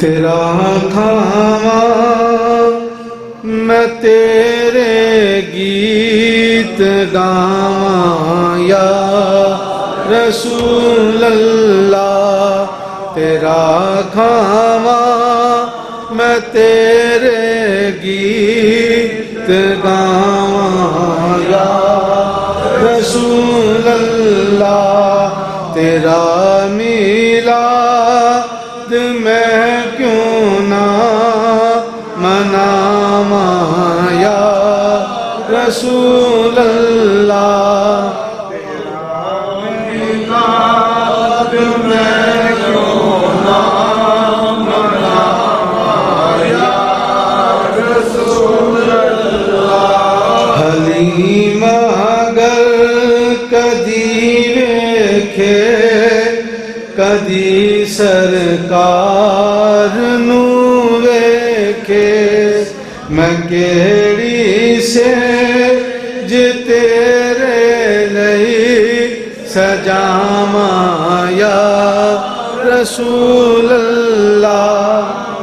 तेरा खावा मैं तेरे गीत गावां या रसूल अल्लाह। तेरा खावा मैं तेरे गीत गावां या रसूल अल्लाह। तेरा मीलाद मैं क्यों ना मनावां या रसूल अल्लाह। तेरा मीलाद मैं क्यों ना मनावां या रसूल अल्लाह। हलीमा गर कदी वेखे कदी सरकार नू वेखे मैं केड़ी सेज तेरे लई सजावां या रसूल अल्लाह।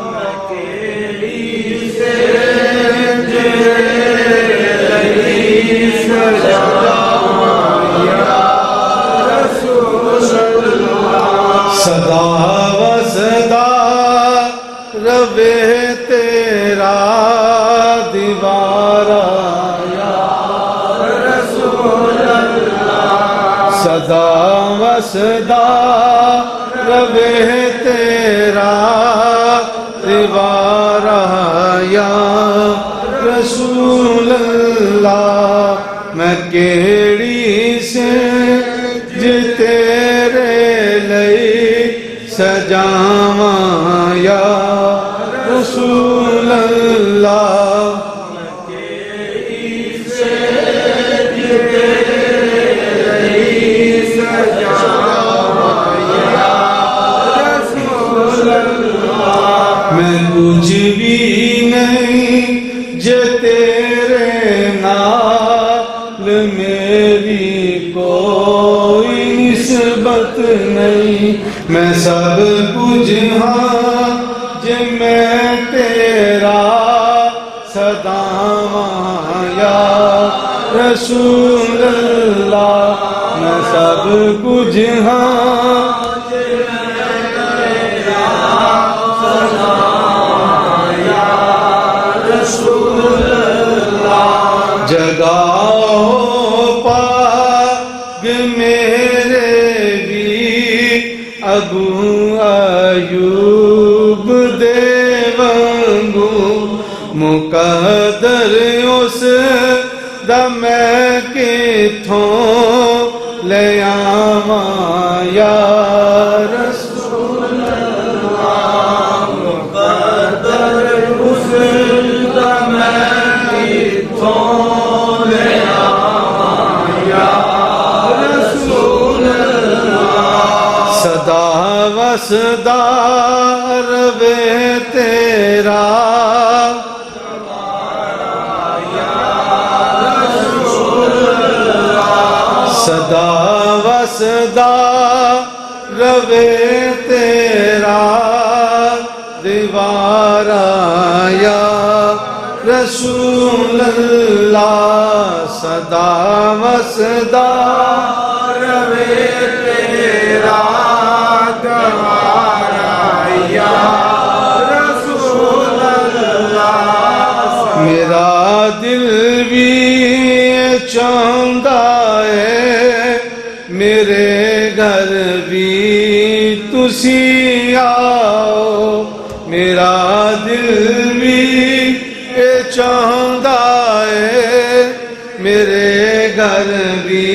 मैं केड़ी सेज तेरे लई सजावां या रसूल अल्लाह। सदा वसदा रवे तेरा दीवारा या रसूल अल्लाह। सदा वसदा रवे तेरा दीवारा या रसूल अल्लाह। मैं केड़ी सेज तेरे लई सजावां या रसूल अल्लाह। मैं केड़ी सेज तेरे लई सजावां या रसूल अल्लाह। मैं कुछ भी नहीं जे तेरे नाल मेरी कोई निस्बत नहीं। मैं सब कुछ हाँ जे मैं तेरा सदावां या रसूल अल्लाह। मैं सब कुछ हाँ जे मैं तेरा सदावां या रसूल अल्लाह। जगाओ पाग मेरे अबू अयूब देवंगू मुकद्दर उस दमै किथों ले आवां या रसूल अल्लाह। मुकद्दर उस दमै किथों ले आवां या रसूल अल्लाह। सदा वसदा रवे तेरा सदा वसदा रवे तेरा दीवारा या रसूल अल्लाह। सदा वसदा रवे तेरा दीवारा या रसूल अल्लाह। मेरा दिल भी चाहता है मेरे घर भी तुसी आओ। मेरा दिल भी चाहता है मेरे घर भी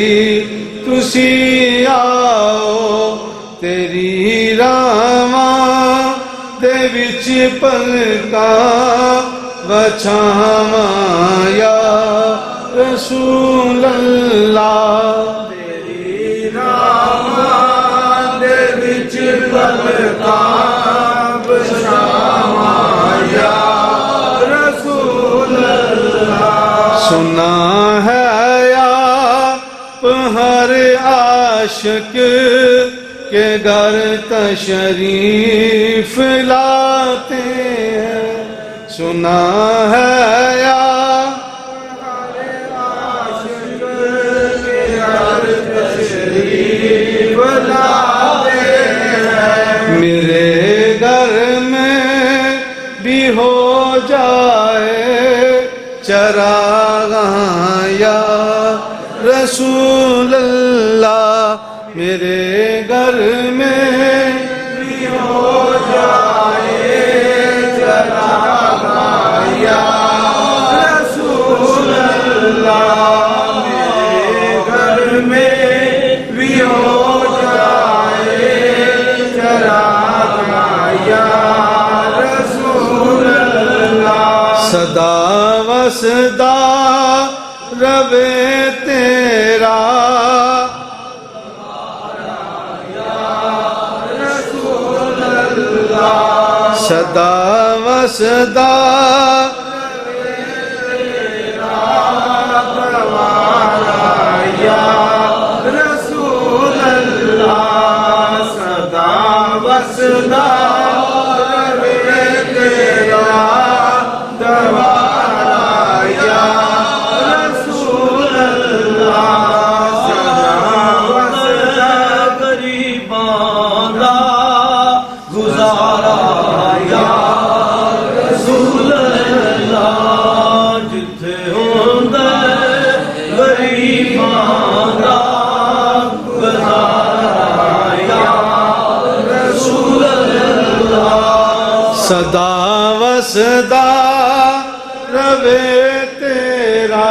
तुसी आओ। तेरी रावां दे विच पलकां वछावां या रसूल अल्लाह। तेरी रावां दे विच पलकां वछावां या रसूल अल्लाह। सुना है आप हर आशिक के घर तशरीफ तशरीफ लाते हैं, सुना है या तशरीफ लाते हैं। मेरे घर में भी हो जाए चरागाह या रसूल अल्लाह, मेरे घर में भी हो जाए चरागाह या रसूल अल्लाह, मेरे घर में भी हो जाए चरागाह या रसूल अल्लाह। सदा वसदा रवे तेरा सदा वसदा या रसूल अल्लाह, सदा वसदा रवे तेरा दवारा या रसूल अल्लाह, सदा वसदा गरीबां दा गुजारा या रसूल अल्लाह, जिथे होंदा गरीबां दा गुजारा या रसूल अल्लाह। सदा वसदा रवे तेरा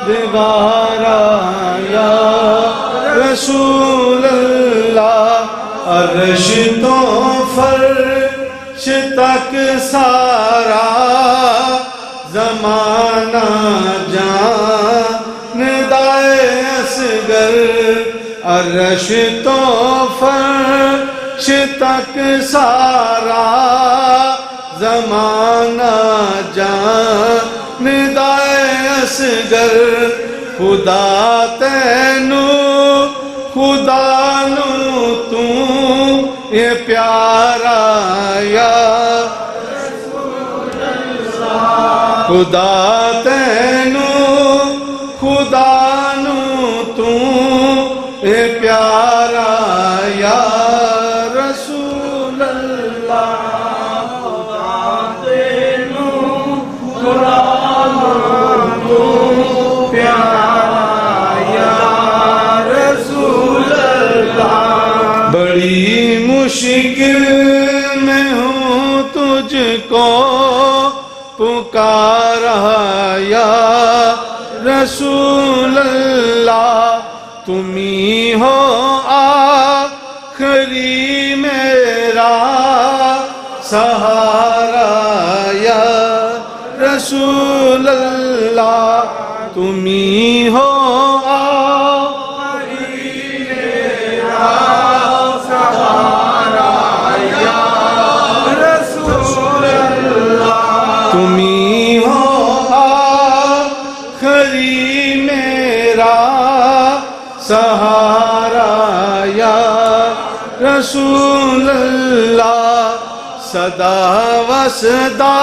दीवारा या रसूल अल्लाह, अर्श तो फर्श तक सारा ज़माना जानदाए असगर, अर्श तो फर्श तक सारा ज़माना जानदाए असगर। खुदा तैनू खुदा नू तू ये प्यारा या खुदा तैनू खुदा नू तू ये प्यारा या रसूल अल्लाह, खुदा तैनू खुदा नू तू प्यारा या रसूल अल्लाह। बड़ी मुश्किल में हूँ तुझको पुकारा या रसूल अल्लाह, तुम ही हो आखिरी मेरा सहारा या रसूल अल्लाह, तुम ही हो तुम्ही हो आखिरी मेरा सहारा या रसूल अल्लाह, सदा वसदा